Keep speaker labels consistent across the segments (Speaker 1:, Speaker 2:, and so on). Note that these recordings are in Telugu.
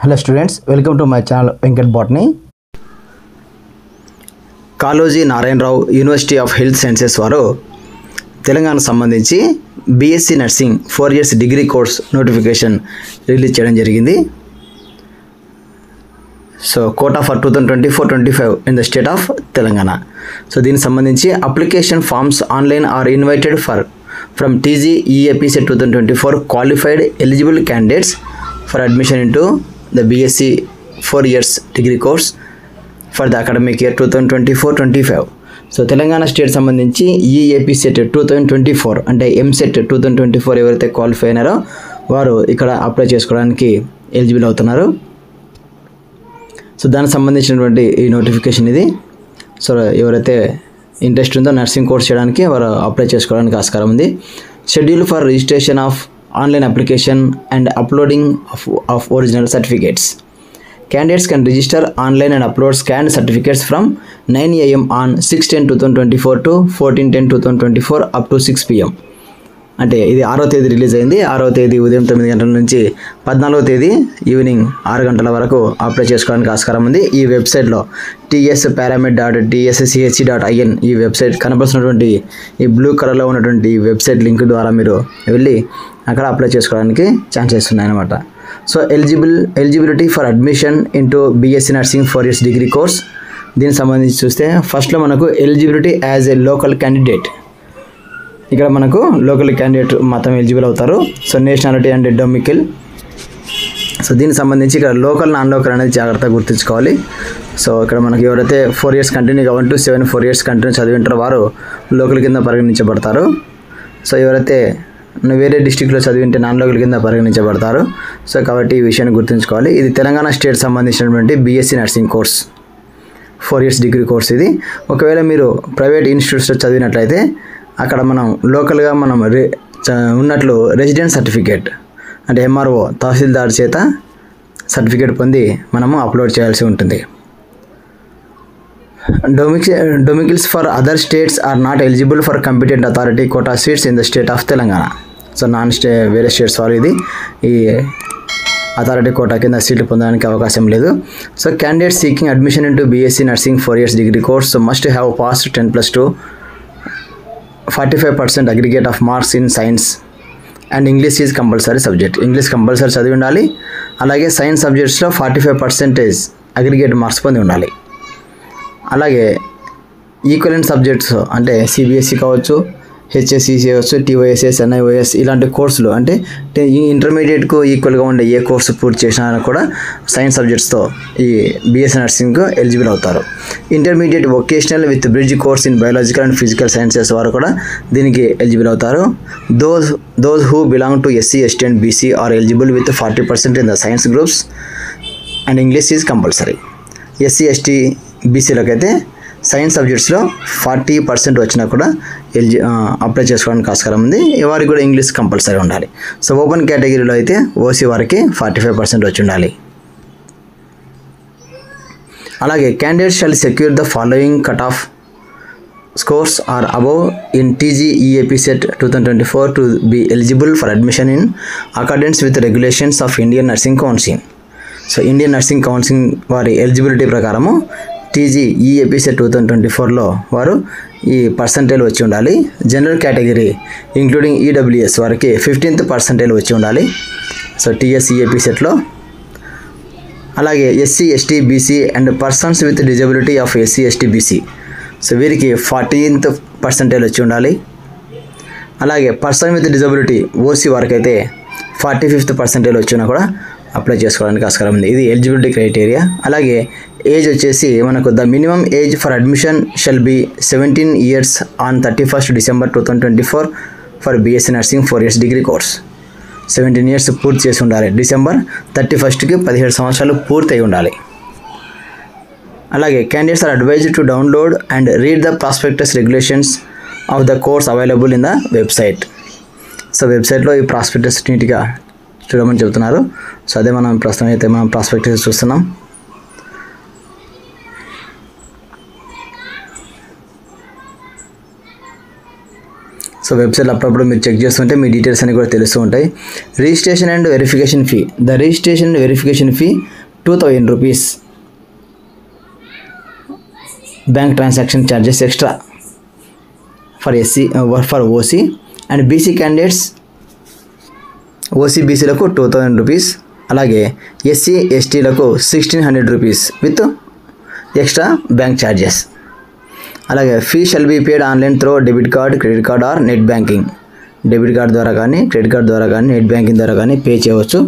Speaker 1: Hello students, welcome to my channel Venkat Botany. Kaloji Narayanarao university of health sciences వారు తెలంగాణ సంబంధించి BSc nursing 4 years degree course notification release చేయడం జరిగింది. So quota for 2024-25 in the state of Telangana. So దీనికి సంబంధించి application forms online are invited from TG EAP CET 2024 qualified eligible candidates for admission into the BSc 4 years degree course for the academic year 2024-25. So Telangana state సంబంధించి ఈఏపీ సెట్ 2024 అంటే ఎంసెట్ 2024 ఎవరైతే క్వాలిఫై అయినారో వారు ఇక్కడ అప్లై చేసుకోవడానికి ఎలిజిబుల్ అవుతున్నారు. సో దానికి సంబంధించినటువంటి ఈ నోటిఫికేషన్ ఇది. సో ఎవరైతే ఇంట్రెస్ట్ ఉందో నర్సింగ్ కోర్స్ చేయడానికి వారు అప్లై చేసుకోవడానికి ఆస్కారం ఉంది. Schedule for registration of online application and uploading of original certificates. Candidates can register online and upload scanned certificates from 9 AM on 6/10/2024 to 14/10/2024 up to 6 PM. అంటే ఇది 6వ తేదీ రిలీజ్ అయింది. 6వ తేదీ ఉదయం 9 గంటల నుంచి 14వ తేదీ ఈవినింగ్ 6 గంటల వరకు అప్లై చేసుకోవడానికి ఆస్కారం ఉంది. ఈ వెబ్సైట్లో tspyramid.tschc.in ఈ వెబ్సైట్ కనపడుతున్నటువంటి ఈ బ్లూ కలర్లో ఉన్నటువంటి వెబ్సైట్ లింక్ ద్వారా మీరు వెళ్ళి అక్కడ అప్లై చేసుకోవడానికి ఛాన్సెస్ ఉన్నాయన్నమాట. So eligibility for admission into BSc nursing 4 years degree course. దీనికి సంబంధించి చూస్తే ఫస్ట్లో మనకు eligibility as a local candidate. ఇక్కడ మనకు లోకల్ క్యాండిడేట్ మాత్రం ఎలిజిబుల్ అవుతారు. So nationality and domicile. So దీనికి సంబంధించి ఇక్కడ లోకల్ నాన్ లోకల్ అనేది జాగ్రత్తగా గుర్తుంచుకోవాలి. సో ఇక్కడ మనకి ఎవరైతే 4 years కంటిన్యూగా 1 to 7 4 years కంటిన్యూ చదివింటారో వారు లోకల్ కింద పరిగణించబడతారు. సో ఎవరైతే వేరే డిస్టిక్లో చదివింటే నాన్ లోకల్ కింద పరిగణించబడతారు. సో కాబట్టి ఈ విషయాన్ని గుర్తుంచుకోవాలి. ఇది తెలంగాణ స్టేట్ సంబంధించినటువంటి BSc nursing course 4 years degree course ఇది. ఒకవేళ మీరు ప్రైవేట్ ఇన్స్టిట్యూట్స్లో చదివినట్లయితే అక్కడ మనం లోకల్గా మనం ఉన్నట్లు రెసిడెంట్ సర్టిఫికేట్ అంటే ఎంఆర్ఓ తహసీల్దార్ చేత సర్టిఫికేట్ పొంది మనము అప్లోడ్ చేయాల్సి ఉంటుంది. Domiciles for other states are not eligible for competent authority quota seats in the state of Telangana. So వేరే స్టేట్స్ వారు ఇది ఈ అథారిటీ కోటా కింద సీట్లు పొందడానికి అవకాశం లేదు. So candidate seeking admission into BSc nursing 4 years degree course must have passed 10+2 45% aggregate of marks in science and English is compulsory subject. English compulsory చదివి ఉండాలి. అలాగే సైన్స్ సబ్జెక్ట్స్లో 45% అగ్రిగేట్ మార్క్స్ పొంది ఉండాలి. అలాగే ఈక్వలెంట్ సబ్జెక్ట్స్ అంటే సిబిఎస్ఈ కావచ్చు, హెచ్ఎస్సిసి కావచ్చు, టీవైఎస్ఎస్, ఎన్ఐఓఎస్ ఇలాంటి కోర్సులు అంటే ఇంటర్మీడియట్కు ఈక్వల్గా ఉండే ఏ కోర్సు పూర్తి చేసినా కూడా సైన్స్ సబ్జెక్ట్స్తో ఈ బీఎస్సీ నర్సింగ్కు ఎలిజిబుల్ అవుతారు. Intermediate vocational with bridge course in biological and physical sciences వారు కూడా దీనికి ఎలిజిబుల్ అవుతారు. Those who belong to SC, ST and BC are eligible with 40% in the science groups and English is compulsory. SC, ST, బీసీలకైతే సైన్స్ సబ్జెక్ట్స్లో 40% వచ్చినా కూడా అప్లై చేసుకోవడానికి ఆస్కారం ఉంది. వారికి కూడా ఇంగ్లీష్ కంపల్సరీ ఉండాలి. సో ఓపెన్ కేటగిరీలో అయితే ఓసీ వారికి 45% వచ్చి ఉండాలి. అలాగే candidates shall secure the following cut off scores or above in TG EAP CET 2024 to be eligible for admission in accordance with regulations of Indian nursing council. So Indian nursing council వారి ఎలిజిబిలిటీ ప్రకారము టీజీ ఈఏపీ సెట్ 2024లో వారు ఈ పర్సంటేజ్ వచ్చి ఉండాలి. జనరల్ కేటగిరీ ఇంక్లూడింగ్ ఈడబ్ల్యూఎస్ వారికి 15th percentile వచ్చి ఉండాలి. సో టీఎస్ ఈఏపీ సెట్లో. అలాగే SC, ST, BC and persons with disability of SC, ST, BC so వీరికి 14th percentile వచ్చి ఉండాలి. అలాగే పర్సన్ విత్ డిజబిలిటీ ఓసీ వారికి అయితే 45th percentile వచ్చినా కూడా అప్లై చేసుకోవడానికి ఆస్కారం ఉంది. ఇది ఎలిజిబిలిటీ క్రైటీరియా. అలాగే ఏజ్ వచ్చేసి మనకు the minimum age for admission shall be 17 years on 31st December 2024 for BSc nursing 4 years degree course. 17 years పూర్తి చేసి ఉండాలి. డిసెంబర్ 31st 17 సంవత్సరాలు పూర్తి అయి ఉండాలి. అలాగే candidates are advised to download and read the prospectus regulations of the course available in the website. So వెబ్సైట్లో ఈ ప్రాస్పెక్టస్ నీట్గా చూడమని చెబుతున్నారు. సో అదే ప్రస్తుతం అయితే మనం ప్రాస్పెక్టస్ చూస్తున్నాం. సో వెబ్సైట్లో అప్పుడప్పుడు మీరు చెక్ చేస్తుంటే మీ డీటెయిల్స్ అన్ని కూడా తెలుస్తూ ఉంటాయి. Registration and verification fee. The registration and verification fee 2000 rupees. Bank transaction charges extra for OC and BC candidates. OC బీసీలకు 2000 rupees. అలాగే ఎస్సీ ఎస్టీలకు 1600 rupees with extra bank charges. అలాగే fee shall be paid online through debit card, credit card or net banking. Debit card ద్వారా కానీ, క్రెడిట్ కార్డ్ ద్వారా కానీ, నెట్ బ్యాంకింగ్ ద్వారా కానీ పే చేయవచ్చు.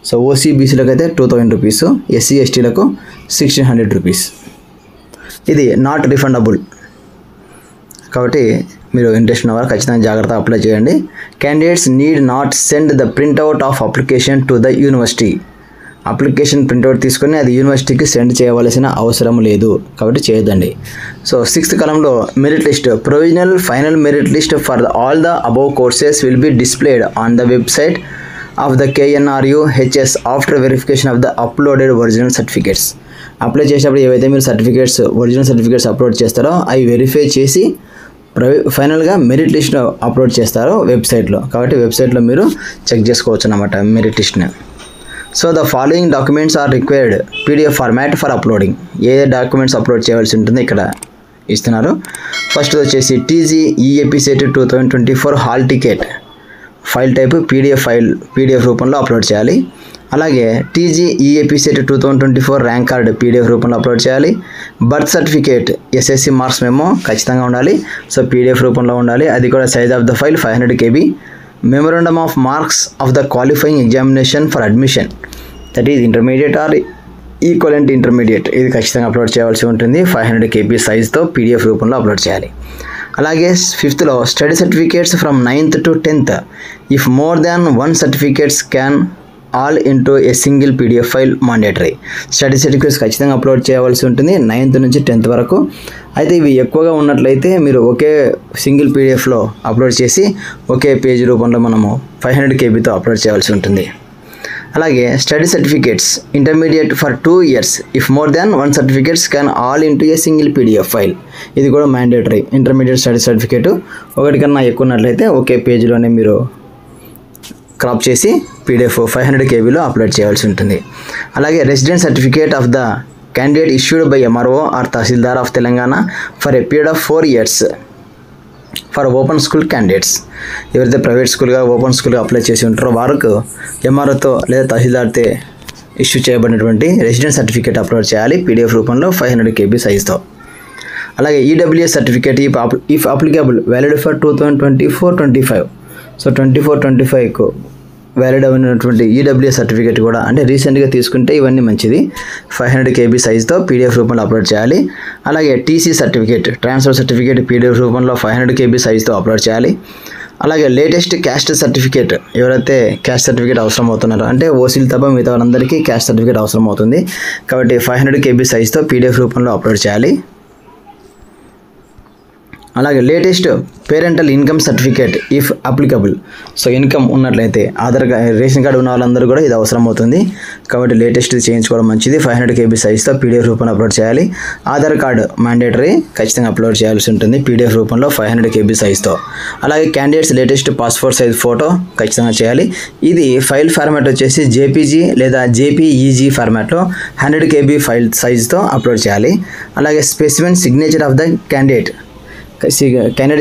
Speaker 1: సో ఓసీ బీసీలకు అయితే 2000 rupees, ఎస్సీ ఎస్టీలకు 1600 rupees. ఇది నాట్ రిఫండబుల్ కాబట్టి మీరు ఇంట్రెస్ట్ ఉన్నవారు ఖచ్చితంగా జాగ్రత్తగా అప్లై చేయండి. Candidates need not send the printout of application to the university. Application printout తీసుకొని అది యూనివర్సిటీకి సెండ్ చేయవలసిన అవసరం లేదు కాబట్టి చేయొద్దండి. సో 6th columnలో merit list. Provisional final merit list for all the above courses will be displayed on the website of the KNRU HS after verification of the uploaded original certificates. Apply చేసేటప్పుడు ఏవైతే మీరు ఒరిజినల్ సర్టిఫికేట్స్ అప్లోడ్ చేస్తారో అవి వెరిఫై చేసి ఫైనల్గా మెరిట్ లిస్ట్ అప్లోడ్ చేస్తారు వెబ్సైట్లో. కాబట్టి వెబ్సైట్లో మీరు చెక్ చేసుకోవచ్చు అన్నమాట మెరిట్ లిస్ట్ని. So the following documents are required PDF format for uploading. ఏ డాక్యుమెంట్స్ అప్లోడ్ చేయవలసి ఉంటుంది ఇక్కడ ఇస్తున్నారు. ఫస్ట్ వచ్చేసి TG EAP Set 2024 hall ticket file type PDF రూపంలో అప్లోడ్ చేయాలి. అలాగే TG EAP Set 2024 rank card PDF రూపంలో అప్లోడ్ చేయాలి. Birth certificate SSC marks memo ఖచ్చితంగా ఉండాలి. సో PDF రూపంలో ఉండాలి. అది కూడా size of the file 500 KB. Memorandum of marks of the qualifying examination for admission, that is intermediate or equivalent intermediate. ఇది ఖచ్చితంగా అప్లోడ్ చేయవలసి ఉంటుంది. 500 KB సైజ్తో PDF రూపంలో అప్లోడ్ చేయాలి. అలాగే 5thలో study certificates from 9th to 10th. If more than 1 certificates can all into a single PDF file mandatory. Study certificates ఖచ్చితంగా అప్లోడ్ చేయవలసి ఉంటుంది 9th నుంచి 10th వరకు. అయితే ఇవి ఎక్కువగా ఉన్నట్లయితే మీరు ఒకే సింగిల్ PDFలో అప్లోడ్ చేసి ఒకే పేజ్ రూపంలో మనము 500 KBతో అప్లోడ్ చేయవలసి ఉంటుంది. అలాగే study certificates intermediate for 2 years. If more than 1 certificates can all into a single PDF file. ఇది కూడా మ్యాండేటరీ. ఇంటర్మీడియట్ స్టడీ సర్టిఫికేట్ ఒకటి కన్నా ఎక్కువ ఉన్నట్లయితే ఒకే పేజ్లోనే మీరు క్రాప్ చేసి PDF 500 KBలో అప్లోడ్ చేయవలసి ఉంటుంది. అలాగే resident certificate of the candidate issued by MRO or tahsildar of Telangana for a period of 4 years for open school candidates. ఎవరైతే ప్రైవేట్ స్కూల్గా ఓపెన్ స్కూల్గా అప్లై చేసి ఉంటారో వారికి MROతో లేదా తహసీల్దార్తో ఇష్యూ చేయబడినటువంటి రెసిడెంట్ సర్టిఫికేట్ అప్లోడ్ చేయాలి PDF రూపంలో 500 KB సైజ్తో. అలాగే EWS certificate if applicable valid for 2024-25. So 24-25కు వ్యాలిడ్ అయినటువంటి EWS సర్టిఫికేట్ కూడా అంటే రీసెంట్గా తీసుకుంటే ఇవన్నీ మంచిది. 500 KB సైజ్తో PDF రూపంలో అప్లోడ్ చేయాలి. అలాగే TC certificate transfer certificate PDF రూపంలో 500 KB సైజ్తో అప్లోడ్ చేయాలి. అలాగే లేటెస్ట్ క్యాస్ట్ సర్టిఫికేట్ ఎవరైతే క్యాస్ట్ సర్టిఫికేట్ అవసరం అవుతున్నారో అంటే ఓసీలు తప్ప మిగతా వాళ్ళందరికీ క్యాస్ట్ సర్టిఫికేట్ అవసరం అవుతుంది కాబట్టి 500 KB సైజ్తో PDF రూపంలో అప్లోడ్ చేయాలి. అలాగే latest parental income certificate if applicable. So income ఉన్నట్లయితే రేషన్ కార్డు ఉన్న వాళ్ళందరూ కూడా ఇది అవసరం అవుతుంది కాబట్టి లేటెస్ట్ చేయించుకోవడం మంచిది. 500 KB సైజ్తో PDF రూపంలో అప్లోడ్ చేయాలి. ఆధార్ కార్డు మ్యాండేటరీ ఖచ్చితంగా అప్లోడ్ చేయాల్సి ఉంటుంది PDF రూపంలో 500 KB సైజ్తో. అలాగే candidates latest passport size photo ఖచ్చితంగా చేయాలి. ఇది ఫైల్ ఫార్మాట్ వచ్చేసి JPG లేదా JPEG ఫార్మాట్లో 100 KB ఫైల్ సైజ్తో అప్లోడ్ చేయాలి. అలాగే specimen signature of the candidate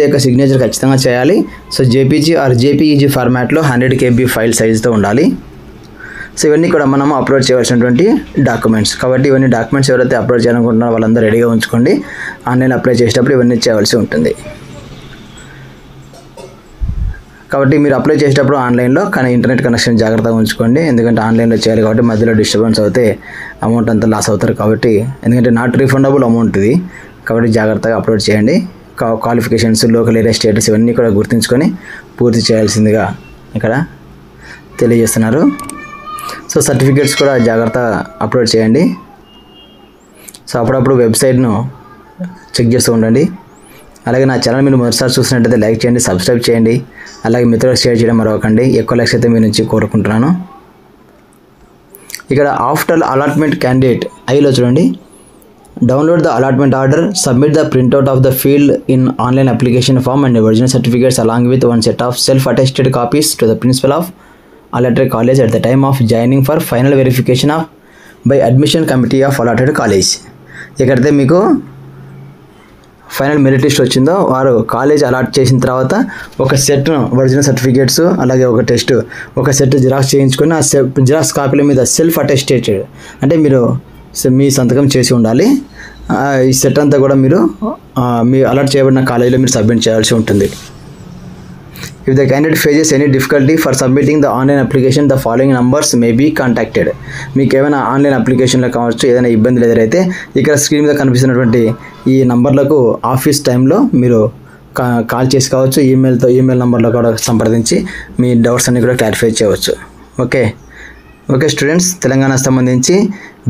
Speaker 1: యొక్క సిగ్నేచర్ ఖచ్చితంగా చేయాలి. సో JPG ఆర్ JPEG ఫార్మాట్లో 100 KB ఫైల్ సైజ్తో ఉండాలి. సో ఇవన్నీ కూడా మనము అప్లోడ్ చేయవలసినటువంటి డాక్యుమెంట్స్ కాబట్టి ఇవన్నీ డాక్యుమెంట్స్ ఎవరైతే అప్లోడ్ చేయాలనుకుంటున్నారో వాళ్ళందరూ రెడీగా ఉంచుకోండి. ఆన్లైన్ అప్లై చేసేటప్పుడు ఇవన్నీ చేయవలసి ఉంటుంది కాబట్టి మీరు అప్లై చేసేటప్పుడు ఆన్లైన్లో కానీ ఇంటర్నెట్ కనెక్షన్ జాగ్రత్తగా ఉంచుకోండి. ఎందుకంటే ఆన్లైన్లో చేయాలి కాబట్టి మధ్యలో డిస్టర్బెన్స్ అవుతే అమౌంట్ అంతా లాస్ అవుతారు కాబట్టి ఎందుకంటే నాట్ రీఫండబుల్ అమౌంట్ ఇది కాబట్టి జాగ్రత్తగా అప్లోడ్ చేయండి. క్వాలిఫికేషన్స్ లోకల్ ఏరియా స్టేటస్ ఇవన్నీ కూడా గుర్తుంచుకొని పూర్తి చేయాల్సిందిగా ఇక్కడ తెలియజేస్తున్నారు. సో సర్టిఫికేట్స్ కూడా జాగ్రత్తగా అప్లోడ్ చేయండి. సో అప్పుడప్పుడు వెబ్సైట్ను చెక్ చేస్తూ ఉండండి. అలాగే నా ఛానల్ మీరు మొదటిసారి చూసినట్టయితే లైక్ చేయండి, సబ్స్క్రైబ్ చేయండి. అలాగే మిత్రులకు షేర్ చేయడం మరవకండి. ఎక్కువ లైక్స్ అయితే మీ నుంచి కోరుకుంటున్నాను. ఇక్కడ ఆఫ్టర్ అలాట్మెంట్ క్యాండిడేట్ ఐలో చూడండి Download the allotment order, submit the printout of the field in online application form and original certificates along with one set of self-attested copies to the principal of allotted college at the time of joining for final verification of by admission committee of allotted college. ఎక్కడైతే మీకు ఫైనల్ మెరిట్ లిస్ట్ వచ్చిందో వారు కాలేజ్ అలాట్ చేసిన తర్వాత ఒక సెట్ ఒరిజినల్ సర్టిఫికేట్స్ అలాగే ఒక టెస్ట్ ఒక సెట్ జిరాక్స్ చేయించుకొని ఆ జిరాక్స్ కాపీల మీద సెల్ఫ్ అటెస్టెడ్ అంటే మీరు మీ సంతకం చేసి ఉండాలి. ఈ సెట్ అంతా కూడా మీరు మీ అలాట్ చేయబడిన కాలేజీలో మీరు సబ్మిట్ చేయాల్సి ఉంటుంది. If the candidate faces any difficulty for submitting the online application, the following numbers may be contacted. మీకు ఏమైనా ఆన్లైన్ అప్లికేషన్లో కావచ్చు ఏదైనా ఇబ్బందులు ఎదురైతే ఇక్కడ స్క్రీన్ మీద కనిపిస్తున్నటువంటి ఈ నంబర్లకు ఆఫీస్ టైంలో మీరు కాల్ చేసి కావచ్చు, ఈమెయిల్ నంబర్లో కూడా సంప్రదించి మీ డౌట్స్ అన్ని కూడా క్లారిఫై చేయవచ్చు. ఓకే స్టూడెంట్స్, తెలంగాణ సంబంధించి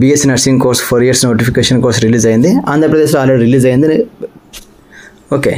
Speaker 1: BSc nursing course 4 years notification course release అయింది. ఆంధ్రప్రదేశ్లో ఆల్రెడీ రిలీజ్ అయింది. ఓకే.